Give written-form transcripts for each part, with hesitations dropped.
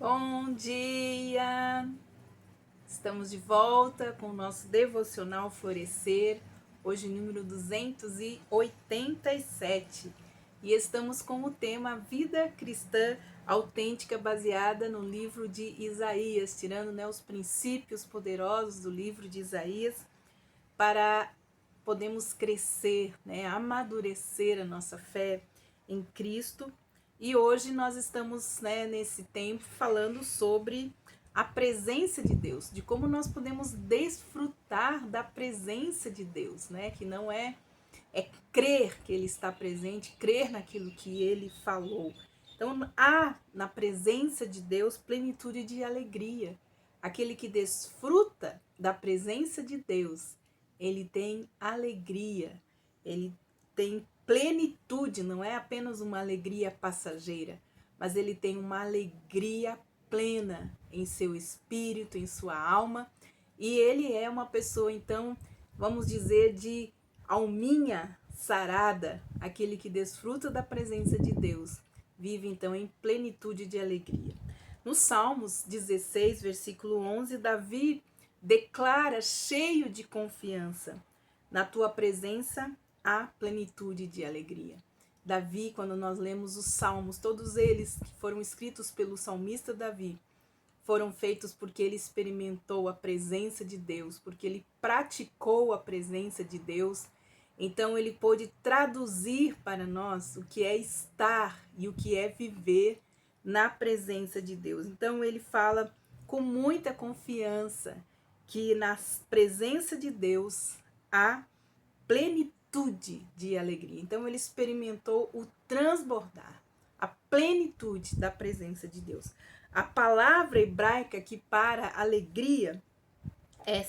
Bom dia! Estamos de volta com o nosso devocional Florescer, hoje número 287. E estamos com o tema Vida Cristã Autêntica, baseada no livro de Isaías, tirando os princípios poderosos do livro de Isaías para podermos crescer, amadurecer a nossa fé em Cristo. E hoje nós estamos nesse tempo falando sobre a presença de Deus, de como nós podemos desfrutar da presença de Deus, que não é crer que Ele está presente, crer naquilo que Ele falou. Então há na presença de Deus plenitude de alegria. Aquele que desfruta da presença de Deus, ele tem alegria, ele tem plenitude, não é apenas uma alegria passageira, mas ele tem uma alegria plena em seu espírito, em sua alma, e ele é uma pessoa, então, vamos dizer, de alminha sarada, aquele que desfruta da presença de Deus, vive então em plenitude de alegria. No Salmos 16, versículo 11, Davi declara cheio de confiança: na tua presença há plenitude de alegria. Davi, quando nós lemos os salmos, todos eles que foram escritos pelo salmista Davi, foram feitos porque ele experimentou a presença de Deus, porque ele praticou a presença de Deus. Então ele pôde traduzir para nós o que é estar e o que é viver na presença de Deus. Então ele fala com muita confiança que na presença de Deus há plenitude de alegria. Então ele experimentou o transbordar, a plenitude da presença de Deus. A palavra hebraica que para alegria é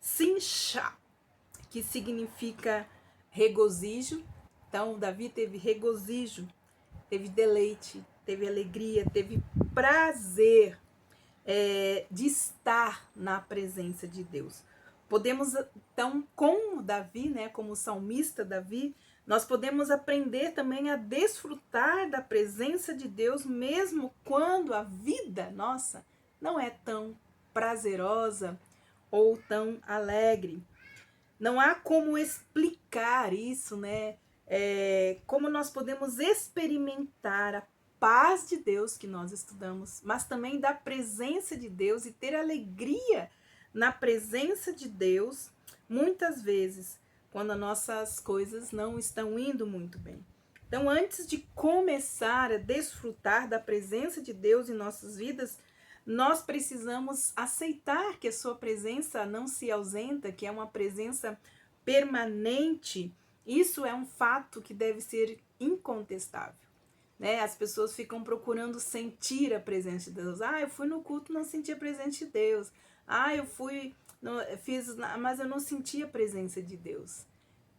simcha, que significa regozijo. Então Davi teve regozijo, teve deleite, teve alegria, teve prazer de estar na presença de Deus. Podemos, então, como Davi, como o salmista Davi, nós podemos aprender também a desfrutar da presença de Deus, mesmo quando a vida nossa não é tão prazerosa ou tão alegre. Não há como explicar isso, como nós podemos experimentar a paz de Deus que nós estudamos, mas também da presença de Deus e ter alegria na presença de Deus, muitas vezes, quando as nossas coisas não estão indo muito bem. Então, antes de começar a desfrutar da presença de Deus em nossas vidas, nós precisamos aceitar que a sua presença não se ausenta, que é uma presença permanente. Isso é um fato que deve ser incontestável. As pessoas ficam procurando sentir a presença de Deus. Eu fui no culto, não senti a presença de Deus. Eu fui, mas eu não senti a presença de Deus.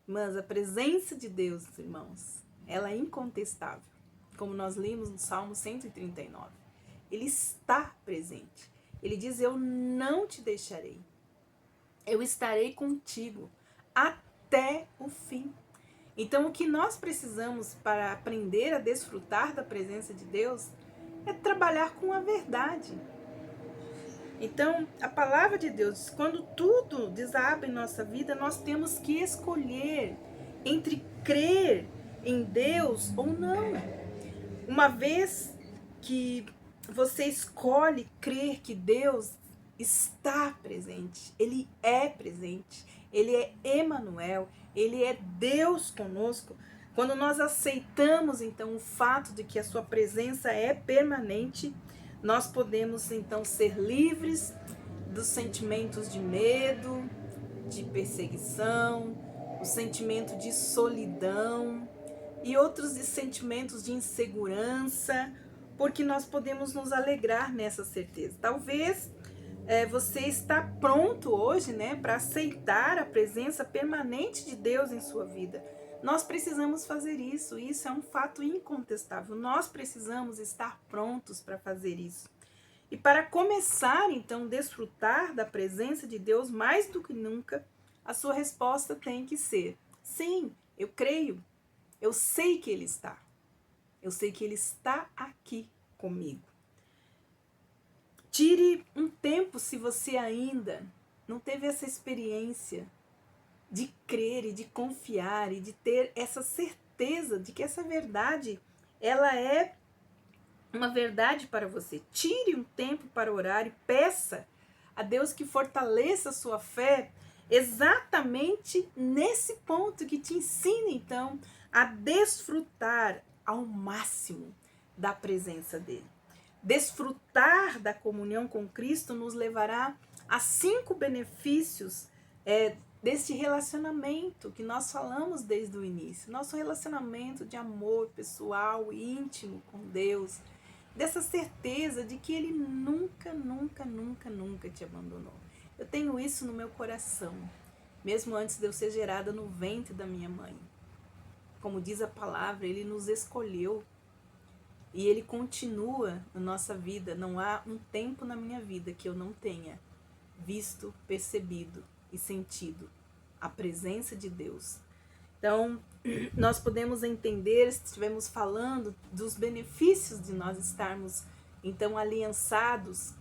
Mas a presença de Deus, irmãos, ela é incontestável. Como nós lemos no Salmo 139. Ele está presente. Ele diz: eu não te deixarei. Eu estarei contigo até o fim. Então, o que nós precisamos para aprender a desfrutar da presença de Deus é trabalhar com a verdade. Então, a palavra de Deus, quando tudo desaba em nossa vida, nós temos que escolher entre crer em Deus ou não. Uma vez que você escolhe crer que Deus está presente, Ele é presente, Ele é Emanuel, Ele é Deus conosco. Quando nós aceitamos então o fato de que a sua presença é permanente, nós podemos então ser livres dos sentimentos de medo, de perseguição, o sentimento de solidão e outros sentimentos de insegurança, porque nós podemos nos alegrar nessa certeza. Talvez você está pronto hoje, para aceitar a presença permanente de Deus em sua vida. Nós precisamos fazer isso, isso é um fato incontestável. Nós precisamos estar prontos para fazer isso. E para começar, então, a desfrutar da presença de Deus mais do que nunca, a sua resposta tem que ser: sim, eu creio. Eu sei que Ele está. Eu sei que Ele está aqui comigo. Tire um tempo, se você ainda não teve essa experiência de crer e de confiar e de ter essa certeza de que essa verdade, ela é uma verdade para você. Tire um tempo para orar e peça a Deus que fortaleça a sua fé exatamente nesse ponto, que te ensina então a desfrutar ao máximo da presença dele. Desfrutar da comunhão com Cristo nos levará a 5 benefícios deste relacionamento que nós falamos desde o início. Nosso relacionamento de amor pessoal e íntimo com Deus, dessa certeza de que Ele nunca, nunca, nunca, nunca te abandonou. Eu tenho isso no meu coração, mesmo antes de eu ser gerada no ventre da minha mãe. Como diz a palavra, Ele nos escolheu e Ele continua na nossa vida. Não há um tempo na minha vida que eu não tenha visto, percebido e sentido a presença de Deus. Então, nós podemos entender, se estivermos falando dos benefícios de nós estarmos, então, aliançados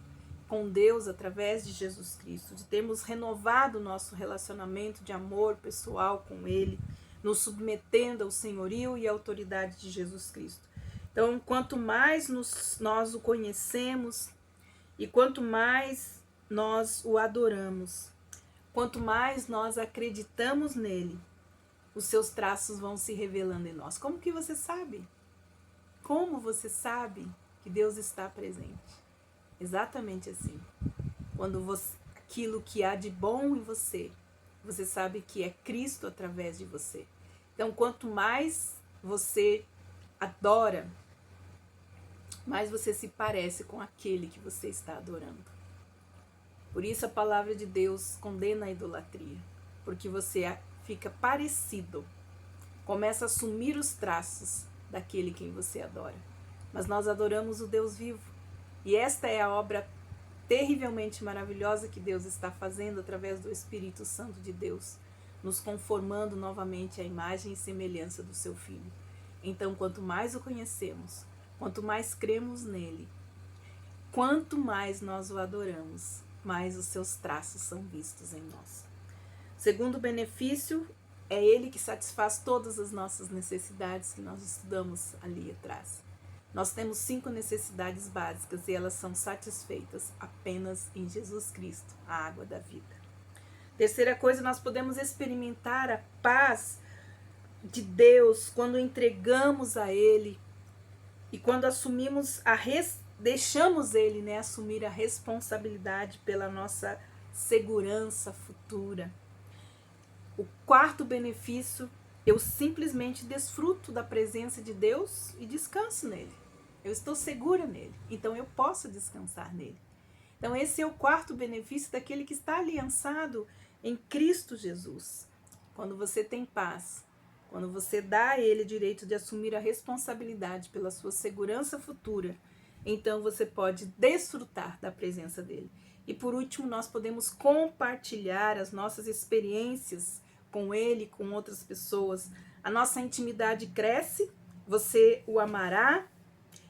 com Deus através de Jesus Cristo, de termos renovado o nosso relacionamento de amor pessoal com Ele, nos submetendo ao senhorio e à autoridade de Jesus Cristo. Então, quanto mais nós o conhecemos e quanto mais nós o adoramos, quanto mais nós acreditamos nele, os seus traços vão se revelando em nós. Como que você sabe? Como você sabe que Deus está presente? Exatamente assim. Quando aquilo que há de bom em você, você sabe que é Cristo através de você. Então, quanto mais você adora, mais você se parece com aquele que você está adorando. Por isso a palavra de Deus condena a idolatria, porque você fica parecido, começa a assumir os traços daquele quem você adora. Mas nós adoramos o Deus vivo, e esta é a obra terrivelmente maravilhosa que Deus está fazendo através do Espírito Santo de Deus, nos conformando novamente à imagem e semelhança do seu Filho. Então, quanto mais o conhecemos, quanto mais cremos nele, quanto mais nós o adoramos, mais os seus traços são vistos em nós. Segundo benefício, é ele que satisfaz todas as nossas necessidades que nós estudamos ali atrás. Nós temos 5 necessidades básicas e elas são satisfeitas apenas em Jesus Cristo, a água da vida. Terceira coisa, nós podemos experimentar a paz de Deus quando entregamos a Ele e quando assumimos deixamos Ele, assumir a responsabilidade pela nossa segurança futura. O quarto benefício, eu simplesmente desfruto da presença de Deus e descanso nele. Eu estou segura nele, então eu posso descansar nele. Então esse é o quarto benefício daquele que está aliançado em Cristo Jesus. Quando você tem paz, quando você dá a ele o direito de assumir a responsabilidade pela sua segurança futura, então você pode desfrutar da presença dele. E por último, nós podemos compartilhar as nossas experiências com ele, com outras pessoas. A nossa intimidade cresce, você o amará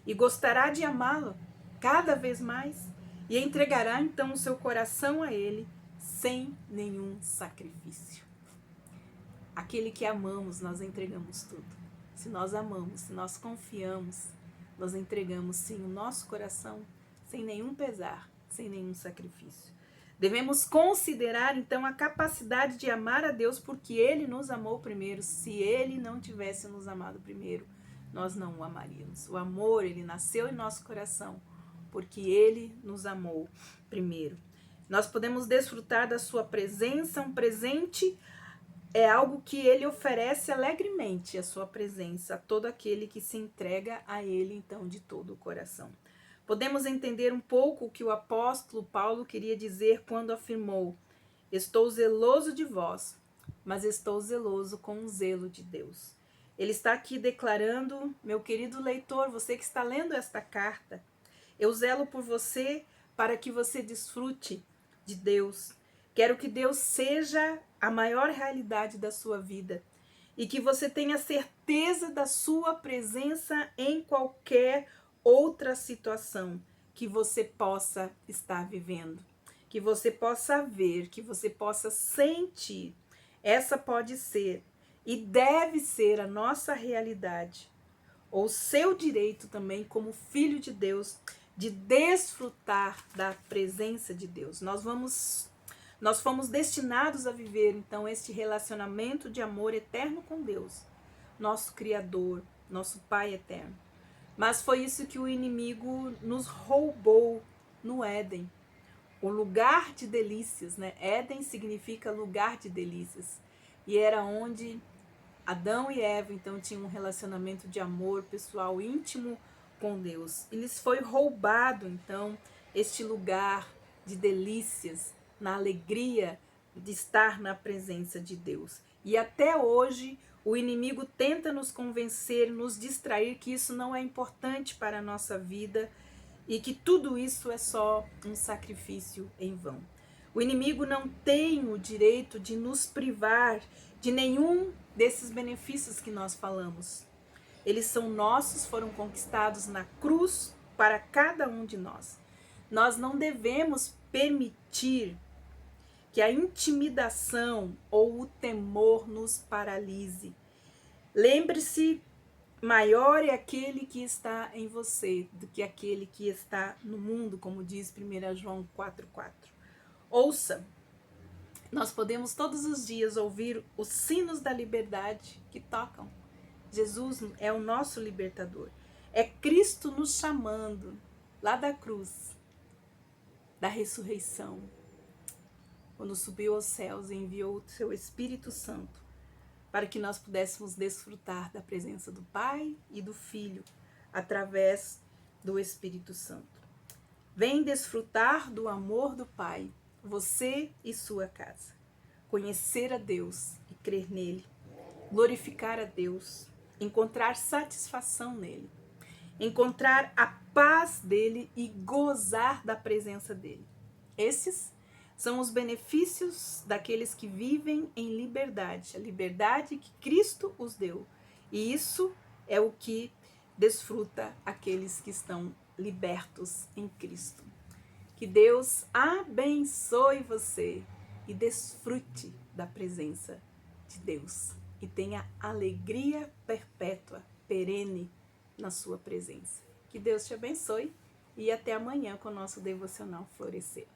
e gostará de amá-lo cada vez mais e entregará então o seu coração a ele sem nenhum sacrifício. Aquele que amamos, nós entregamos tudo. Se nós amamos, se nós confiamos, nós entregamos sim o nosso coração sem nenhum pesar, sem nenhum sacrifício. Devemos considerar então a capacidade de amar a Deus porque Ele nos amou primeiro. Se Ele não tivesse nos amado primeiro, nós não o amaríamos. O amor, ele nasceu em nosso coração porque Ele nos amou primeiro. Nós podemos desfrutar da sua presença, um presente é algo que Ele oferece alegremente, a sua presença, a todo aquele que se entrega a Ele, então, de todo o coração. Podemos entender um pouco o que o apóstolo Paulo queria dizer quando afirmou: estou zeloso de vós, mas estou zeloso com o zelo de Deus. Ele está aqui declarando, meu querido leitor, você que está lendo esta carta, eu zelo por você para que você desfrute de Deus. Quero que Deus seja a maior realidade da sua vida e que você tenha certeza da sua presença em qualquer outra situação. que você possa estar vivendo, que você possa ver, que você possa sentir. Essa pode ser e deve ser a nossa realidade, ou seu direito também como filho de Deus, de desfrutar da presença de Deus. Nós fomos destinados a viver então este relacionamento de amor eterno com Deus, nosso Criador, nosso Pai eterno. Mas foi isso que o inimigo nos roubou no Éden, o lugar de delícias, né? Éden significa lugar de delícias. E era onde Adão e Eva então tinham um relacionamento de amor pessoal íntimo com Deus. E lhes foi roubado então este lugar de delícias, na alegria de estar na presença de Deus. E até hoje o inimigo tenta nos convencer, nos distrair que isso não é importante para a nossa vida e que tudo isso é só um sacrifício em vão. O inimigo não tem o direito de nos privar de nenhum desses benefícios que nós falamos. Eles são nossos, foram conquistados na cruz para cada um de nós. Nós não devemos permitir que a intimidação ou o temor nos paralise. Lembre-se, maior é aquele que está em você do que aquele que está no mundo, como diz 1 João 4,4. Ouça, nós podemos todos os dias ouvir os sinos da liberdade que tocam. Jesus é o nosso libertador. É Cristo nos chamando lá da cruz, da ressurreição, quando subiu aos céus e enviou o seu Espírito Santo para que nós pudéssemos desfrutar da presença do Pai e do Filho através do Espírito Santo. Vem desfrutar do amor do Pai, você e sua casa. Conhecer a Deus e crer nele, glorificar a Deus, encontrar satisfação nele, encontrar a paz dele e gozar da presença dele. Esses são os benefícios daqueles que vivem em liberdade, a liberdade que Cristo os deu. E isso é o que desfruta aqueles que estão libertos em Cristo. Que Deus abençoe você e desfrute da presença de Deus e tenha alegria perpétua, perene na sua presença. Que Deus te abençoe e até amanhã com o nosso Devocional Florescer.